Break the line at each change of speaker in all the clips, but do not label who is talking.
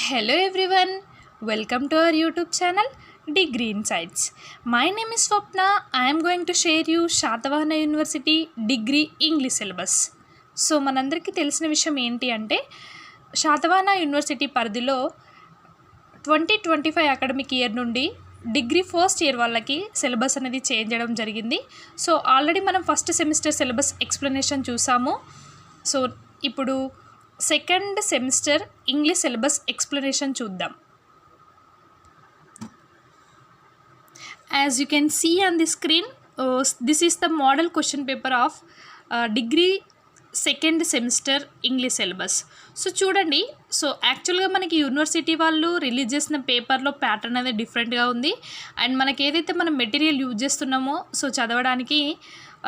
Hello everyone, welcome to our YouTube channel Degree Insights. My name is Swapna. I am going to share you Shatavahana University Degree English syllabus. So మనందరికీ తెలిసిన విషయం ఏంటి అంటే Satavahana university పరిధిలో 2025 academic year నుండి degree first year వాళ్ళకి syllabus అనేది change చేయడం జరిగింది. సో ఆల్రెడీ మనం ఫస్ట్ సెమిస్టర్ సిలబస్ ఎక్స్ప్లెనేషన్ చూసాము. సో ఇప్పుడు second semester English syllabus explanation చూద్దాం. As you can see on the screen, this is the model question paper of degree second semester English syllabus. So చూడండి, so యాక్చువల్గా మనకి university వాళ్ళు release చేసిన పేపర్లో pattern అనేది డిఫరెంట్గా ఉంది. అండ్ మనకి ఏదైతే మనం మెటీరియల్ యూజ్ చేస్తున్నామో సో చదవడానికి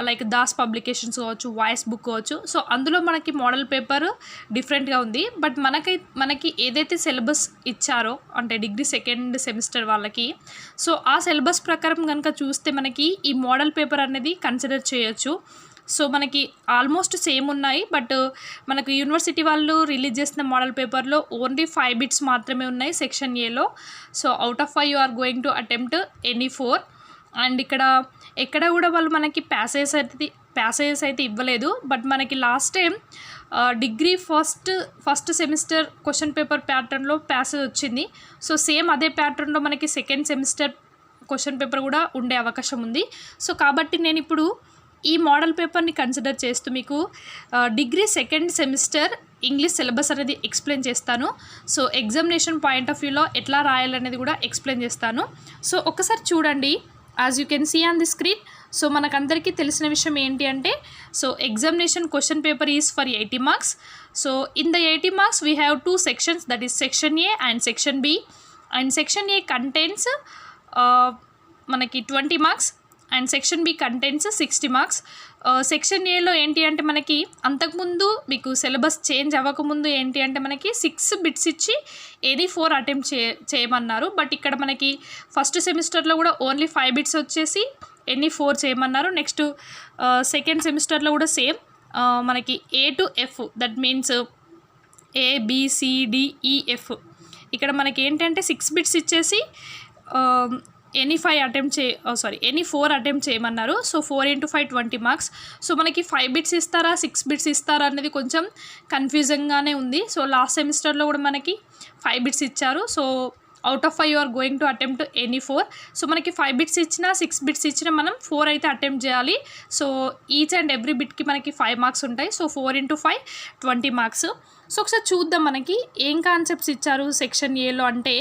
లైక్ దాస్ పబ్లికేషన్స్ కావచ్చు, వాయిస్ బుక్ కావచ్చు, సో అందులో మనకి మోడల్ పేపర్ డిఫరెంట్గా ఉంది. బట్ మనకి ఏదైతే సిలబస్ ఇచ్చారో అంటే డిగ్రీ సెకండ్ సెమిస్టర్ వాళ్ళకి, సో ఆ సిలబస్ ప్రకారం కనుక చూస్తే మనకి ఈ మోడల్ పేపర్ అనేది కన్సిడర్ చేయొచ్చు. సో మనకి ఆల్మోస్ట్ సేమ్ ఉన్నాయి. బట్ మనకు యూనివర్సిటీ వాళ్ళు రిలీజ్ చేసిన మోడల్ పేపర్లో ఓన్లీ 5 బిట్స్ మాత్రమే ఉన్నాయి సెక్షన్ ఏలో. So out of 5 you are going to attempt any 4. And ఎక్కడ కూడా వాళ్ళు మనకి ప్యాసేజెస్ అయితే ఇవ్వలేదు. బట్ మనకి last time degree first semester question paper ప్యాటర్న్లో ప్యాసేజ్ వచ్చింది. సో సేమ్ అదే ప్యాటర్న్లో మనకి సెకండ్ సెమిస్టర్ క్వశ్చన్ పేపర్ కూడా ఉండే అవకాశం ఉంది. సో కాబట్టి నేను ఇప్పుడు ఈ మోడల్ పేపర్ని కన్సిడర్ చేస్తూ మీకు degree second semester English syllabus అనేది ఎక్స్ప్లెయిన్ చేస్తాను. సో ఎగ్జామినేషన్ పాయింట్ ఆఫ్ వ్యూలో ఎట్లా రాయాలనేది కూడా ఎక్స్ప్లెయిన్ చేస్తాను. సో ఒకసారి చూడండి, as you can see on the screen. So మనకందరికీ తెలిసిన విషయం ఏంటి అంటే, so examination question paper is for 80 marks. So in the 80 marks we have 2 sections, that is section A and section B. And section A contents మనకి 20 marks and section B contents 60 marks. Section ఏలో ఏంటి అంటే మనకి అంతకుముందు మీకు syllabus change అవ్వకముందు ఏంటి అంటే మనకి 6 బిట్స్ ఇచ్చి ఎనీ 4 అటెంప్ట్ చేయమన్నారు. బట్ ఇక్కడ మనకి ఫస్ట్ సెమిస్టర్లో కూడా ఓన్లీ 5 బిట్స్ వచ్చేసి ఎనీ 4 చేయమన్నారు. నెక్స్ట్ సెకండ్ సెమిస్టర్లో కూడా సేమ్ మనకి A to F, that means ABCDEF. ఇక్కడ మనకి ఏంటంటే 6 బిట్స్ ఇచ్చేసి ఎనీ 4 అటెంప్ట్ చేయమన్నారు. So 4 × 5 20 marks. సో మనకి 5 బిట్స్ ఇస్తారా 6 బిట్స్ ఇస్తారా అనేది కొంచెం కన్ఫ్యూజింగ్గానే ఉంది. సో లాస్ట్ సెమిస్టర్లో కూడా మనకి 5 బిట్స్ ఇచ్చారు. So out of 5 you are going to attempt any 4. So మనకి 5 బిట్స్ ఇచ్చినా 6 బిట్స్ ఇచ్చినా మనం 4 అయితే అటెంప్ట్ చేయాలి. సో ఈచ్ అండ్ ఎవ్రీ బిట్కి మనకి 5 మార్క్స్ ఉంటాయి. So 4 × 5 20 marks. సో ఒకసారి చూద్దాం మనకి ఏం కాన్సెప్ట్స్ ఇచ్చారు సెక్షన్ ఏలో అంటే.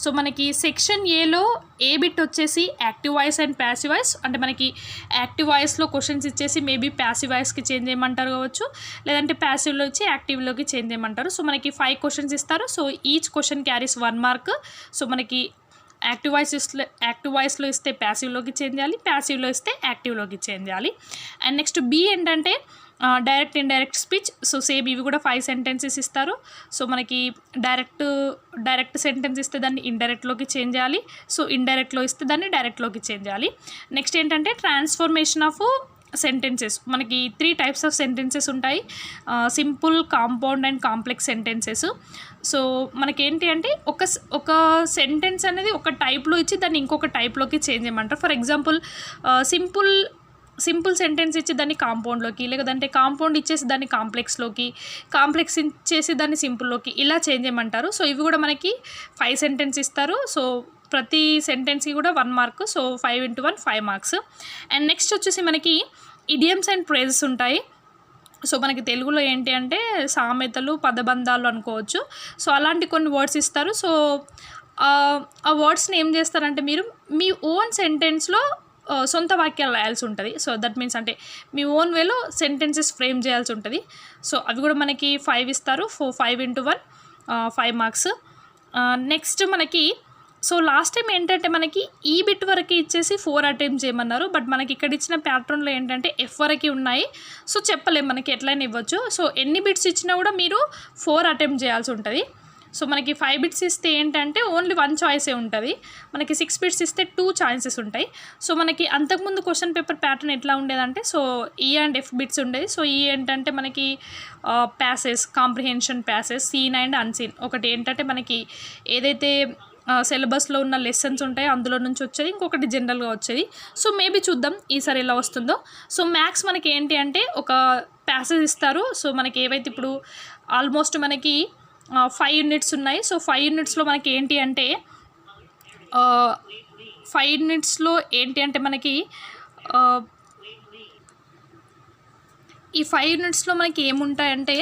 సో మనకి సెక్షన్ ఏలో ఏ బిట్ వచ్చేసి active voice and passive voice. అంటే మనకి యాక్టివ్ వాయిస్లో క్వశ్చన్స్ ఇచ్చేసి మేబీ ప్యాసివ్ వాయిస్కి చేంజ్ చేయమంటారు కావచ్చు, లేదంటే ప్యాసివ్లో వచ్చి యాక్టివ్లోకి చేంజ్ చేయమంటారు. సో మనకి 5 క్వశ్చన్స్ ఇస్తారు. So each question carries 1 mark. So మనకి యాక్టివ్ వాయిస్లో ఇస్తే ప్యాసివ్లోకి చేంజ్ చేయాలి, ప్యాసివ్లో ఇస్తే యాక్టివ్లోకి చేంజ్ చేయాలి. అండ్ నెక్స్ట్ బి ఏంటంటే direct indirect speech. So same ఇవి కూడా 5 సెంటెన్సెస్ ఇస్తారు. సో మనకి డైరెక్ట్ సెంటెన్స్ ఇస్తే దాన్ని ఇండైరెక్ట్లోకి చేంజ్ చేయాలి. సో ఇండైరెక్ట్లో ఇస్తే దాన్ని డైరెక్ట్లోకి చేంజ్ చేయాలి. నెక్స్ట్ ఏంటంటే ట్రాన్స్ఫర్మేషన్ ఆఫ్ సెంటెన్సెస్. మనకి 3 టైప్స్ ఆఫ్ సెంటెన్సెస్ ఉంటాయి, simple, compound and complex sentences. So మనకేంటి అంటే ఒక సెంటెన్స్ అనేది ఒక టైప్లో ఇచ్చి దాన్ని ఇంకొక టైప్లోకి చేంజ్ చేయమంటారు. ఫర్ ఎగ్జాంపుల్ సింపుల్ సెంటెన్స్ ఇచ్చి దాన్ని కాంపౌండ్లోకి, లేదంటే కాంపౌండ్ ఇచ్చేసి దాన్ని కాంప్లెక్స్ ఇచ్చేసి దాన్ని సింపుల్లోకి ఇలా చేంజ్ చేయమంటారు. సో ఇవి కూడా మనకి 5 సెంటెన్స్ ఇస్తారు. సో ప్రతి సెంటెన్స్కి కూడా 1 mark. So 5 × 1 5 marks. And next వచ్చేసి మనకి ఇడియమ్స్ అండ్ ఫ్రేజెస్ ఉంటాయి. సో మనకి తెలుగులో ఏంటి అంటే సామెతలు, పదబంధాలు అనుకోవచ్చు. సో అలాంటి కొన్ని వర్డ్స్ ఇస్తారు. సో ఆ వర్డ్స్ని ఏం చేస్తారంటే మీరు మీ ఓన్ సెంటెన్స్లో సొంత వాక్యాలు రాయాల్సి ఉంటుంది. సో దట్ మీన్స్ అంటే మీ ఓన్ వేలో సెంటెన్సెస్ ఫ్రేమ్ చేయాల్సి ఉంటుంది. సో అవి కూడా మనకి 5 ఇస్తారు. 5 × 1 5 మార్క్స్. నెక్స్ట్ మనకి సో లాస్ట్ టైం ఏంటంటే మనకి ఈ బిట్ వరకు ఇచ్చేసి 4 అటెంప్ట్ చేయమన్నారు. బట్ మనకి ఇక్కడ ఇచ్చిన ప్యాటర్న్లో ఏంటంటే F వరకు ఉన్నాయి. సో చెప్పలేము, మనకి ఎట్లయినా ఇవ్వచ్చు. సో ఎన్ని బిట్స్ ఇచ్చినా కూడా మీరు 4 అటెంప్ట్ చేయాల్సి ఉంటుంది. సో మనకి 5 బిట్స్ ఇస్తే ఏంటంటే ఓన్లీ 1 చాయిసే ఉంటుంది, మనకి 6 బిట్స్ ఇస్తే 2 చాయిసెస్ ఉంటాయి. సో మనకి అంతకుముందు క్వశ్చన్ పేపర్ ప్యాటర్న్ ఎట్లా ఉండేదంటే సో ఈ అండ్ ఎఫ్ బిట్స్ ఉండేది. సో ఈ ఏంటంటే మనకి passages, comprehension passages, seen and unseen. ఒకటి ఏంటంటే మనకి ఏదైతే సిలబస్లో ఉన్న లెసన్స్ ఉంటాయో అందులో నుంచి వచ్చేది, ఇంకొకటి జనరల్గా వచ్చేది. సో మేబీ చూద్దాం ఈసారి ఎలా వస్తుందో. సో మ్యాథ్స్ మనకి ఏంటి అంటే ఒక ప్యాసేజ్ ఇస్తారు. సో మనకి ఏవైతే ఇప్పుడు ఆల్మోస్ట్ మనకి 5 యూనిట్స్ ఉన్నాయి. సో 5 యూనిట్స్లో మనకి ఏంటి అంటే 5 యూనిట్స్లో ఏంటి అంటే మనకి ఈ 5 యూనిట్స్లో మనకి ఏముంటాయంటే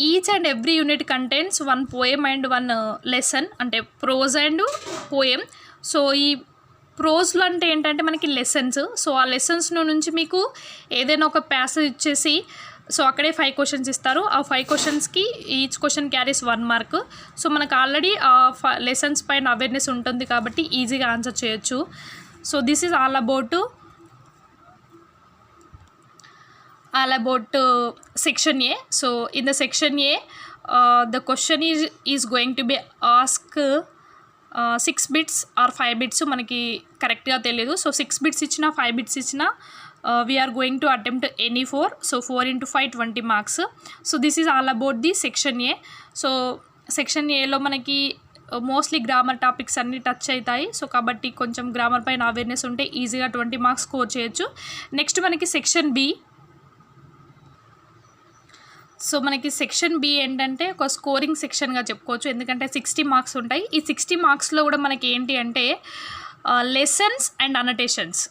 each and every unit contains 1 poem and 1 lesson, అంటే ప్రోజ్ అండ్ పోయం. సో ఈ ప్రోజ్లో అంటే ఏంటంటే మనకి లెసన్స్. సో ఆ లెసన్స్ నుంచి మీకు ఏదైనా ఒక ప్యాసేజ్ ఇచ్చేసి సో అక్కడే 5 క్వశ్చన్స్ ఇస్తారు. ఆ 5 క్వశ్చన్స్కి each question carries 1 mark. So మనకు ఆల్రెడీ ఆ లెసన్స్ పైన అవేర్నెస్ ఉంటుంది కాబట్టి ఈజీగా ఆన్సర్ చేయొచ్చు. So this is all about section A. So in the section A, the question is going to be asked 6 bits or 5 bits. మనకి కరెక్ట్గా తెలియదు. సో 6 బిట్స్ ఇచ్చినా 5 బిట్స్ ఇచ్చినా we are going to attempt any 4. So 4 into 5 20 marks. So this is all about the section A. So section ఏలో మనకి mostly grammar topics అన్నీ touch అవుతాయి. So కాబట్టి కొంచెం గ్రామర్ పైన అవేర్నెస్ ఉంటే ఈజీగా 20 మార్క్స్ స్కోర్ చేయొచ్చు. నెక్స్ట్ మనకి సెక్షన్ బి. సో మనకి సెక్షన్ బి ఏంటంటే ఒక స్కోరింగ్ సెక్షన్గా చెప్పుకోవచ్చు, ఎందుకంటే 60 మార్క్స్ ఉంటాయి. ఈ 60 మార్క్స్లో కూడా మనకి ఏంటి అంటే లెసన్స్ అండ్ అనటేషన్స్,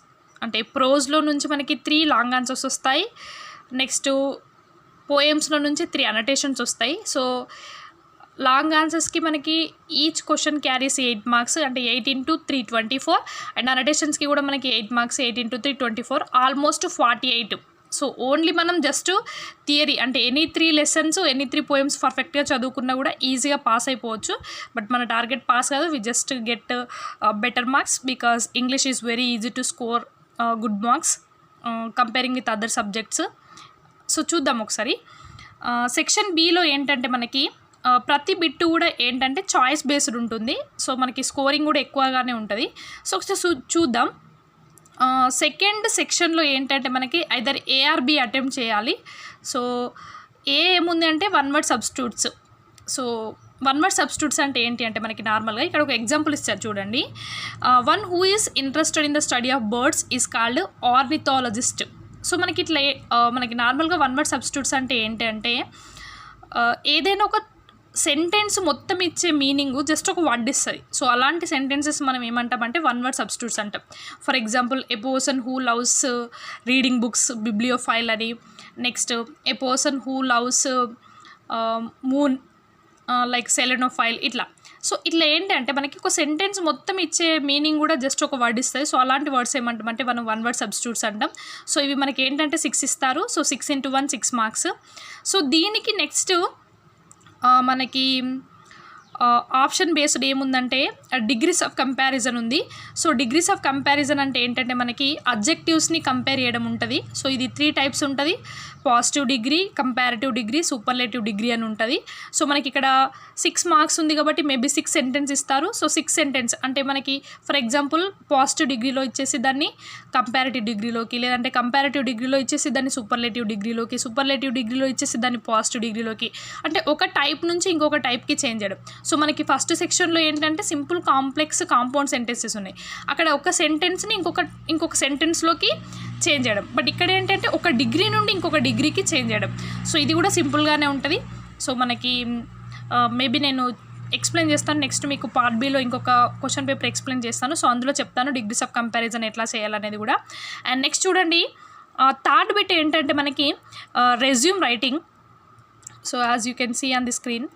అంటే ప్రోజ్లో నుంచి మనకి 3 లాంగ్ ఆన్సర్స్ వస్తాయి. నెక్స్ట్ పోయమ్స్లో నుంచి 3 అనటేషన్స్ వస్తాయి. సో లాంగ్ ఆన్సర్స్కి మనకి ఈచ్ క్వశ్చన్ క్యారీస్ 8 మార్క్స్, అంటే 8 into 3 24. అండ్ అనటేషన్స్కి కూడా మనకి 8 marks, 8 into 3 24, almost 48. So only మనం జస్ట్ థియరీ అంటే ఎనీ 3 లెసన్స్, ఎనీ 3 పోయమ్స్ పర్ఫెక్ట్గా చదువుకున్నా కూడా ఈజీగా పాస్ అయిపోవచ్చు. బట్ మన టార్గెట్ పాస్ కాదు, we just get better marks because English is very easy to score good marks comparing with other subjects. So చూద్దాం ఒకసారి. సెక్షన్ బిలో ఏంటంటే మనకి ప్రతి బిట్టు కూడా ఏంటంటే చాయిస్ బేస్డ్ ఉంటుంది. సో మనకి స్కోరింగ్ కూడా ఎక్కువగానే ఉంటుంది. సో చూద్దాం. సెకండ్ సెక్షన్లో ఏంటంటే మనకి either A or B attempt చేయాలి. సో ఏముంది అంటే 1 word substitutes. So 1 word substitutes అంటే ఏంటి అంటే మనకి నార్మల్గా ఇక్కడ ఒక ఎగ్జాంపుల్ ఇస్తారు చూడండి. One who is interested in the study of birds is called ornithologist. So మనకి ఇట్లా మనకి నార్మల్గా 1 word సబ్స్టిట్యూట్స్ అంటే ఏంటి అంటే ఏదైనా ఒక సెంటెన్స్ మొత్తం ఇచ్చే మీనింగ్ జస్ట్ ఒక వర్డ్ ఇస్తుంది. సో అలాంటి సెంటెన్సెస్ మనం ఏమంటామంటే 1 word సబ్స్టిట్యూట్స్ అంటాం. For example a person who loves reading books, bibliophile అని. Next a person who loves moon like selenophile, ఇట్లా. సో ఇట్లా ఏంటంటే మనకి ఒక సెంటెన్స్ మొత్తం ఇచ్చే మీనింగ్ కూడా జస్ట్ ఒక వర్డ్ ఇస్తుంది. సో అలాంటి వర్డ్స్ ఏమంటామంటే మనం 1 word సబ్స్టిట్యూట్స్ అంటాం. సో ఇవి మనకి ఏంటంటే 6 ఇస్తారు. So 6 into 1 6 marks. సో దీనికి నెక్స్ట్ మనకి ఆప్షన్ బేస్డ్ ఏముందంటే డిగ్రీస్ ఆఫ్ కంపారిజన్ ఉంది. సో డిగ్రీస్ ఆఫ్ కంపారిజన్ అంటే ఏంటంటే మనకి అబ్జెక్టివ్స్ని కంపేర్ చేయడం ఉంటుంది. సో ఇది 3 types ఉంటుంది. Positive degree, comparative degree, superlative degree అని ఉంటుంది. సో మనకి ఇక్కడ 6 మార్క్స్ ఉంది కాబట్టి మేబీ 6 సెంటెన్స్ ఇస్తారు. సో 6 సెంటెన్స్ అంటే మనకి ఫర్ ఎగ్జాంపుల్ పాజిటివ్ డిగ్రీలో ఇచ్చేసి దాన్ని కంపారిటివ్ డిగ్రీలోకి, లేదంటే కంపారిటివ్ డిగ్రీలో ఇచ్చేసి దాన్ని సూపర్లేటివ్ డిగ్రీలోకి, సూపర్లేటివ్ డిగ్రీలో ఇచ్చేసి దాన్ని పాజిటివ్ డిగ్రీలోకి, అంటే ఒక టైప్ నుంచి ఇంకొక టైప్కి చేంజ్ చేయడం. సో మనకి ఫస్ట్ సెక్షన్లో ఏంటంటే సింపుల్, కాంప్లెక్స్, కాంపౌండ్ సెంటెన్సెస్ ఉన్నాయి. అక్కడ ఒక సెంటెన్స్ని ఇంకొక సెంటెన్స్లోకి చేంజ్ చేయడం. బట్ ఇక్కడ ఏంటంటే ఒక డిగ్రీ నుండి ఇంకొక డిగ్రీకి చేంజ్ చేయడం. సో ఇది కూడా సింపుల్గానే ఉంటుంది. సో మనకి మేబీ నేను ఎక్స్ప్లెయిన్ చేస్తాను. నెక్స్ట్ మీకు పార్ట్ బిలో ఇంకొక క్వశ్చన్ పేపర్ ఎక్స్ప్లెయిన్ చేస్తాను. సో అందులో చెప్తాను డిగ్రీస్ ఆఫ్ కంపారిజన్ ఎట్లా చేయాలనేది కూడా. అండ్ నెక్స్ట్ చూడండి, థర్డ్ బిట్ ఏంటంటే మనకి resume writing. So as you can see on the screen,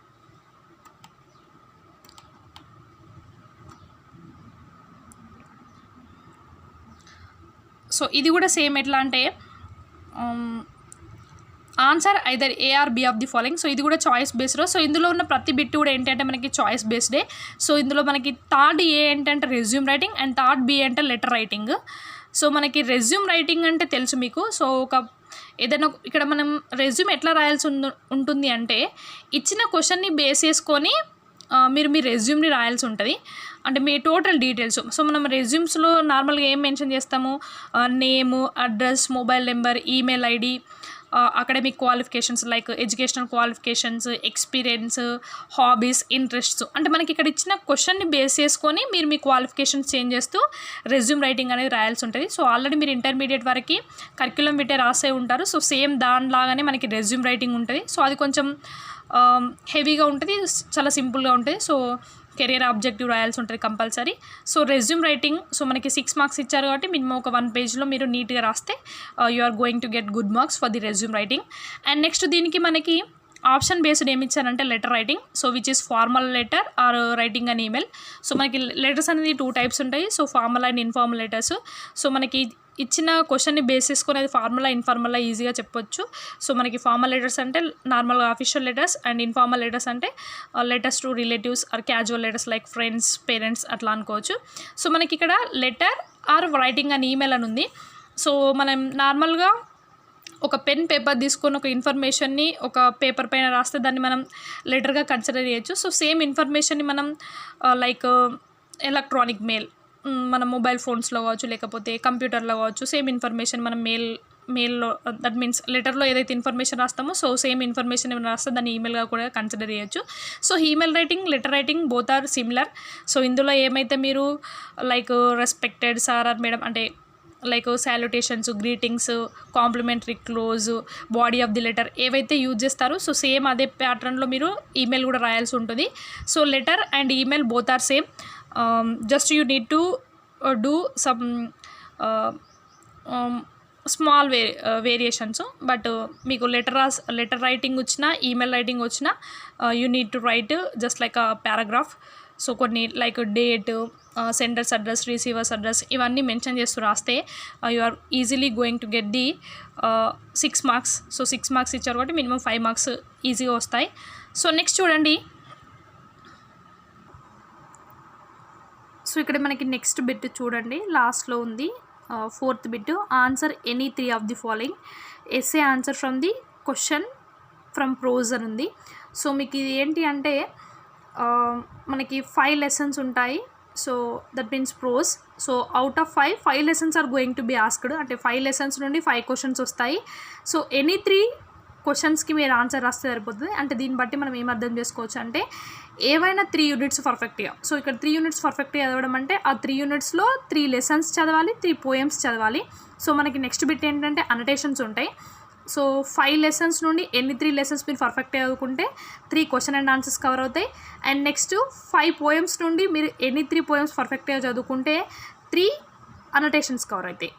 so ఇది కూడా సేమ్ ఎట్లా అంటే answer either A or B of the following. So ఇది కూడా చాయిస్ బేస్డ్. సో ఇందులో ఉన్న ప్రతి బిట్ కూడా ఏంటంటే మనకి చాయిస్ బేస్డే. సో ఇందులో మనకి థర్డ్ ఏ ఏంటంటే resume writing and third B అంటే లెటర్ రైటింగ్. సో మనకి రెజ్యూమ్ రైటింగ్ అంటే తెలుసు మీకు. సో ఒక ఏదైనా ఇక్కడ మనం రెజ్యూమ్ ఎట్లా రాయాల్సి ఉంటుంది అంటే ఇచ్చిన క్వశ్చన్ని బేస్ చేసుకొని మీరు మీ రెజ్యూమ్ని రాయాల్సి ఉంటుంది. అంటే మీ టోటల్ డీటెయిల్స్. సో మనం రెజ్యూమ్స్లో నార్మల్గా ఏం మెన్షన్ చేస్తాము, name, address, mobile number, email ID, academic qualifications like educational qualifications, experience, hobbies, interests. అంటే మనకి ఇక్కడ ఇచ్చిన క్వశ్చన్ని బేస్ చేసుకొని మీరు మీ క్వాలిఫికేషన్స్ చేంజ్ చేస్తూ రెజ్యూమ్ రైటింగ్ అనేది రాయాల్సి ఉంటుంది. సో ఆల్రెడీ మీరు ఇంటర్మీడియట్ వరకు కరిక్యులం విటే రాసే ఉంటారు. సో సేమ్ దానిలాగానే మనకి రెజ్యూమ్ రైటింగ్ ఉంటుంది. సో అది కొంచెం హెవీగా ఉంటుంది, చాలా సింపుల్గా ఉంటుంది. సో కెరియర్ ఆబ్జెక్టివ్ రాయాల్సి ఉంటుంది compulsory. So resume writing, so మనకి 6 మార్క్స్ ఇచ్చారు కాబట్టి మినిమం ఒక 1 పేజ్లో మీరు నీట్గా రాస్తే you are going to get good marks for the resume writing. And next దీనికి మనకి ఆప్షన్ బేస్డ్ ఏమి ఇచ్చారంటే letter writing. So which is formal letter or writing an email. So మనకి లెటర్స్ అనేది 2 టైప్స్ ఉంటాయి. So formal and informal letters. So మనకి ఇచ్చిన క్వశ్చన్ని బేస్ చేసుకొని అది ఫార్మలా ఇన్ఫార్మల్లా ఈజీగా చెప్పొచ్చు. సో మనకి ఫార్మల్ లెటర్స్ అంటే నార్మల్గా official letters, and informal letters అంటే letters to relatives or casual letters like friends, parents అట్లా అనుకోవచ్చు. సో మనకి ఇక్కడ లెటర్ ఆర్ రైటింగ్ అని ఈమెయిల్ అని ఉంది. సో మనం నార్మల్గా ఒక పెన్ పేపర్ తీసుకొని ఒక ఇన్ఫర్మేషన్ని ఒక పేపర్ పైన రాస్తే దాన్ని మనం లెటర్గా కన్సిడర్ చేయొచ్చు. సో సేమ్ ఇన్ఫర్మేషన్ని మనం లైక్ ఎలక్ట్రానిక్ మెయిల్, మన మొబైల్ ఫోన్స్లో కావచ్చు లేకపోతే కంప్యూటర్లో కావచ్చు, సేమ్ ఇన్ఫర్మేషన్ మనం మెయిల్లో దట్ మీన్స్ లెటర్లో ఏదైతే ఇన్ఫర్మేషన్ రాస్తామో సో సేమ్ ఇన్ఫర్మేషన్ ఏమైనా రాస్తే దాన్ని ఈమెయిల్గా కూడా కన్సిడర్ చేయొచ్చు. So email writing, letter writing both are similar. So ఇందులో ఏమైతే మీరు like respected sir or madam అంటే like salutations, greetings, complimentary close, body of the letter ఏవైతే యూజ్ చేస్తారో సో సేమ్ అదే ప్యాటర్న్లో మీరు ఈమెయిల్ కూడా రాయాల్సి ఉంటుంది. So letter and email both are same. Just you need to do some small variations. But మీకు లెటర్ రైటింగ్ వచ్చినా ఈమెయిల్ రైటింగ్ వచ్చినా you need to right just like a paragraph. So కొన్ని like date, sender's address, receiver's address ఇవన్నీ mention చేస్తూ రాస్తే you are easily going to get the 6 marks. So 6 marks ఇచ్చారు కాబట్టి minimum 5 marks ఈజీగా వస్తాయి. సో నెక్స్ట్ చూడండి. సో ఇక్కడ మనకి నెక్స్ట్ బిట్ చూడండి, లాస్ట్లో ఉంది 4th bit. Answer any 3 of the following. SA answer from the question from prose అని ఉంది. సో మీకు ఇది ఏంటి అంటే మనకి 5 లెసన్స్ ఉంటాయి. So that means prose. So out of 5 lessons are going to be asked. అంటే 5 లెసన్స్ నుండి 5 క్వశ్చన్స్ వస్తాయి. సో ఎనీ 3 క్వశ్చన్స్కి మీరు ఆన్సర్ రాస్తే సరిపోతుంది. అంటే దీన్ని బట్టి మనం ఏం అర్థం చేసుకోవచ్చు అంటే ఏవైనా 3 యూనిట్స్ పర్ఫెక్ట్గా. సో ఇక్కడ 3 యూనిట్స్ పర్ఫెక్ట్గా చదవడం అంటే ఆ 3 యూనిట్స్లో 3 లెసన్స్ చదవాలి, 3 పోయమ్స్ చదవాలి. సో మనకి నెక్స్ట్ బిట్ ఏంటంటే అనటేషన్స్ ఉంటాయి. సో 5 లెసన్స్ నుండి ఎన్ని 3 లెసన్స్ మీరు పర్ఫెక్ట్గా చదువుకుంటే 3 క్వశ్చన్ అండ్ ఆన్సర్స్ కవర్ అవుతాయి. అండ్ నెక్స్ట్ 5 పోయమ్స్ నుండి మీరు ఎన్ని 3 పోయమ్స్ పర్ఫెక్ట్గా చదువుకుంటే 3 అనటేషన్స్ కవర్ అవుతాయి.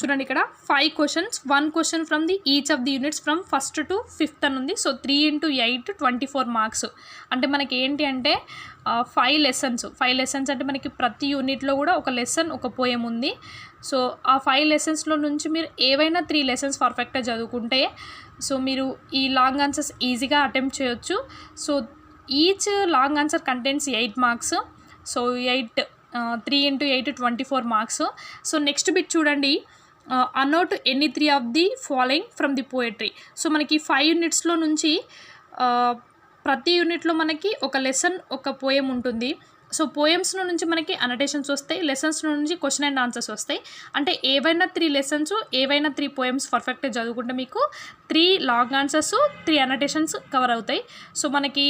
చూడండి ఇక్కడ 5 questions, 1 question from the each of the units from 1st to 5th అని ఉంది. So 3 × 8 24 marks. అంటే మనకి ఏంటి అంటే 5 లెసన్స్ అంటే మనకి ప్రతి యూనిట్లో కూడా ఒక లెసన్, ఒక పోయం ఉంది. సో ఆ 5 లెసన్స్లో నుంచి మీరు ఏవైనా 3 లెసన్స్ పర్ఫెక్ట్గా చదువుకుంటే సో మీరు ఈ లాంగ్ ఆన్సర్స్ ఈజీగా అటెంప్ట్ చేయొచ్చు. So each long answer contents 8 marks. So 3 × 8 24 marks. So next bit చూడండి, annotate any 3 of the following from the poetry. So మనకి 5 యూనిట్స్లో నుంచి ప్రతి యూనిట్లో మనకి ఒక లెసన్, ఒక పోయం ఉంటుంది. సో పోయమ్స్లో నుంచి మనకి అనటేషన్స్ వస్తాయి, లెసన్స్ నుంచి క్వశ్చన్ అండ్ ఆన్సర్స్ వస్తాయి. అంటే ఏవైనా 3 లెసన్స్, ఏవైనా 3 పోయమ్స్ పర్ఫెక్ట్గా చదువుకుంటే మీకు 3 లాంగ్ ఆన్సర్స్, 3 అనటేషన్స్ కవర్ అవుతాయి. సో మనకి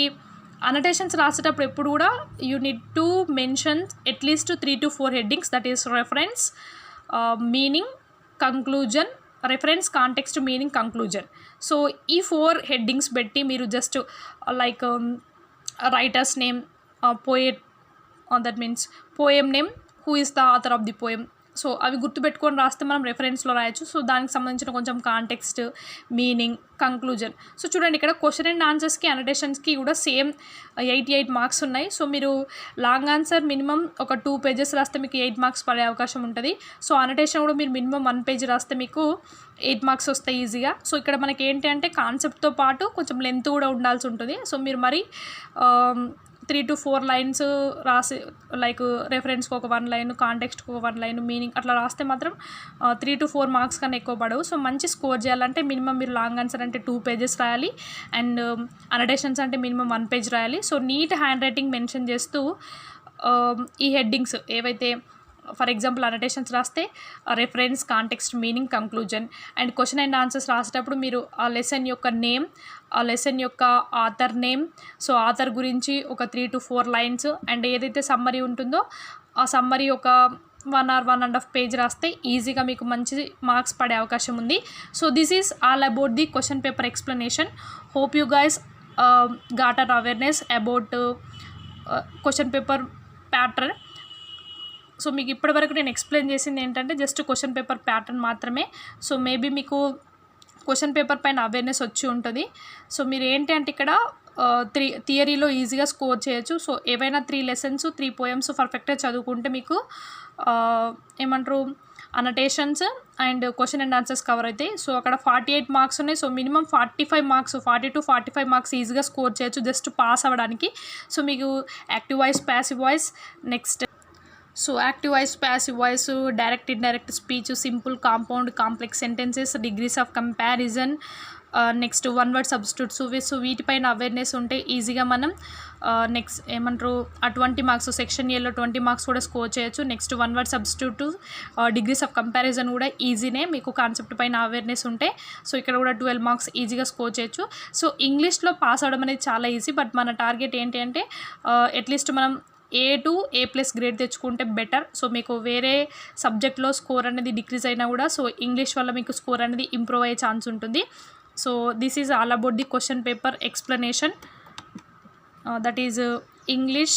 అనటేషన్స్ రాసేటప్పుడు ఎప్పుడు కూడా you need to mention at least 3 to 4 headings. That is reference, meaning, conclusion, reference, context, meaning, conclusion. So ఈ 4 హెడ్డింగ్స్ పెట్టి మీరు just like writer's name, poet that means poem name, who is the author of the poem. So అవి గుర్తుపెట్టుకొని రాస్తే మనం రెఫరెన్స్లో రాయొచ్చు. So దానికి సంబంధించిన కొంచెం కాంటెక్స్ట్, మీనింగ్, కంక్లూజన్. సో చూడండి ఇక్కడ క్వశ్చన్ అండ్ ఆన్సర్స్కి, అనటేషన్స్కి కూడా సేమ్ 88 మార్క్స్ ఉన్నాయి. సో మీరు లాంగ్ ఆన్సర్ మినిమం ఒక 2 పేజెస్ రాస్తే మీకు 8 మార్క్స్ పడే అవకాశం ఉంటుంది. సో అనటేషన్ కూడా మీరు మినిమం 1 పేజ్ రాస్తే మీకు 8 మార్క్స్ వస్తాయి ఈజీగా. సో ఇక్కడ మనకి ఏంటి అంటే కాన్సెప్ట్తో పాటు కొంచెం లెంత్ కూడా ఉండాల్సి ఉంటుంది. సో మీరు మరి 3 to 4 లైన్స్ రాసి లైక్ రెఫరెన్స్కి ఒక 1 లైన్, కాంటెక్స్ట్కి ఒక 1 లైన్, మీనింగ్ అట్లా రాస్తే మాత్రం 3 to 4 మార్క్స్ కన్నా ఎక్కువ పడవు. సో మంచి స్కోర్ చేయాలంటే మినిమం మీరు లాంగ్ ఆన్సర్ అంటే 2 పేజెస్ రాయాలి అండ్ అనడేషన్స్ అంటే మినిమం 1 పేజ్ రాయాలి. So neat hand writing mention చేస్తూ ఈ హెడ్డింగ్స్ ఏవైతే ఫర్ ఎగ్జాంపుల్ అనటేషన్స్ రాస్తే reference, context, meaning, conclusion and question and answers రాసేటప్పుడు మీరు ఆ లెసన్ యొక్క నేమ్, ఆ లెసన్ యొక్క ఆథర్ నేమ్, సో ఆథర్ గురించి ఒక 3 to 4 లైన్స్ అండ్ ఏదైతే సమ్మరీ ఉంటుందో ఆ సమ్మరీ ఒక 1 or 1.5 పేజ్ రాస్తే ఈజీగా మీకు మంచి మార్క్స్ పడే అవకాశం ఉంది. So this is all about the question paper explanation. Hope you guys got an awareness about question paper pattern. So మీకు ఇప్పటివరకు నేను ఎక్స్ప్లెయిన్ చేసింది ఏంటంటే జస్ట్ క్వశ్చన్ పేపర్ ప్యాటర్న్ మాత్రమే. సో మేబీ మీకు క్వశ్చన్ పేపర్ పైన అవేర్నెస్ వచ్చి ఉంటుంది. సో మీరు ఏంటి అంటే ఇక్కడ థియరీలో ఈజీగా స్కోర్ చేయొచ్చు. సో ఏవైనా 3 లెసన్స్ 3 పోయమ్స్ పర్ఫెక్ట్గా చదువుకుంటే మీకు ఏమంటారు annotations and question and answers cover అవుతాయి. సో అక్కడ 48 మార్క్స్ ఉన్నాయి. So minimum 45 marks, 40 to 45 marks ఈజీగా స్కోర్ చేయొచ్చు జస్ట్ పాస్ అవ్వడానికి. సో మీకు active voice, passive voice, next so active voice, passive voice, direct, indirect speech, simple, compound, complex sentences, degrees of comparison, next 1 word substitutes. So వీటిపైన awareness ఉంటే ఈజీగా మనం next ఏమంటారు 20 marks, section ఏలో 20 marks కూడా score చేయొచ్చు. Next 1 word substitute, degrees of comparison కూడా ఈజీనే మీకు కాన్సెప్ట్ పైన అవేర్నెస్ ఉంటే. సో ఇక్కడ కూడా 12 మార్క్స్ ఈజీగా స్కోర్ చేయొచ్చు. సో ఇంగ్లీష్లో పాస్ అవ్వడం అనేది చాలా ఈజీ, బట్ మన టార్గెట్ ఏంటి అంటే అట్లీస్ట్ మనం A to A+ గ్రేడ్ తెచ్చుకుంటే బెటర్. సో మీకు వేరే సబ్జెక్ట్లో స్కోర్ అనేది డిక్రీజ్ అయినా కూడా సో ఇంగ్లీష్ వల్ల మీకు స్కోర్ అనేది ఇంప్రూవ్ అయ్యే ఛాన్స్ ఉంటుంది. So this is all about the question paper explanation, that is English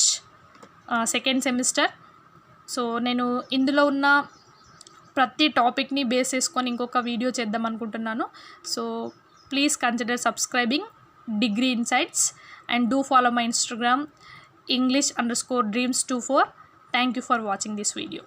second semester. So నేను ఇందులో ఉన్న ప్రతి టాపిక్ని బేస్ చేసుకొని ఇంకొక వీడియో చేద్దాం అనుకుంటున్నాను. So please consider subscribing degree insights and do follow my Instagram English_dreams24. Thank you for watching this video.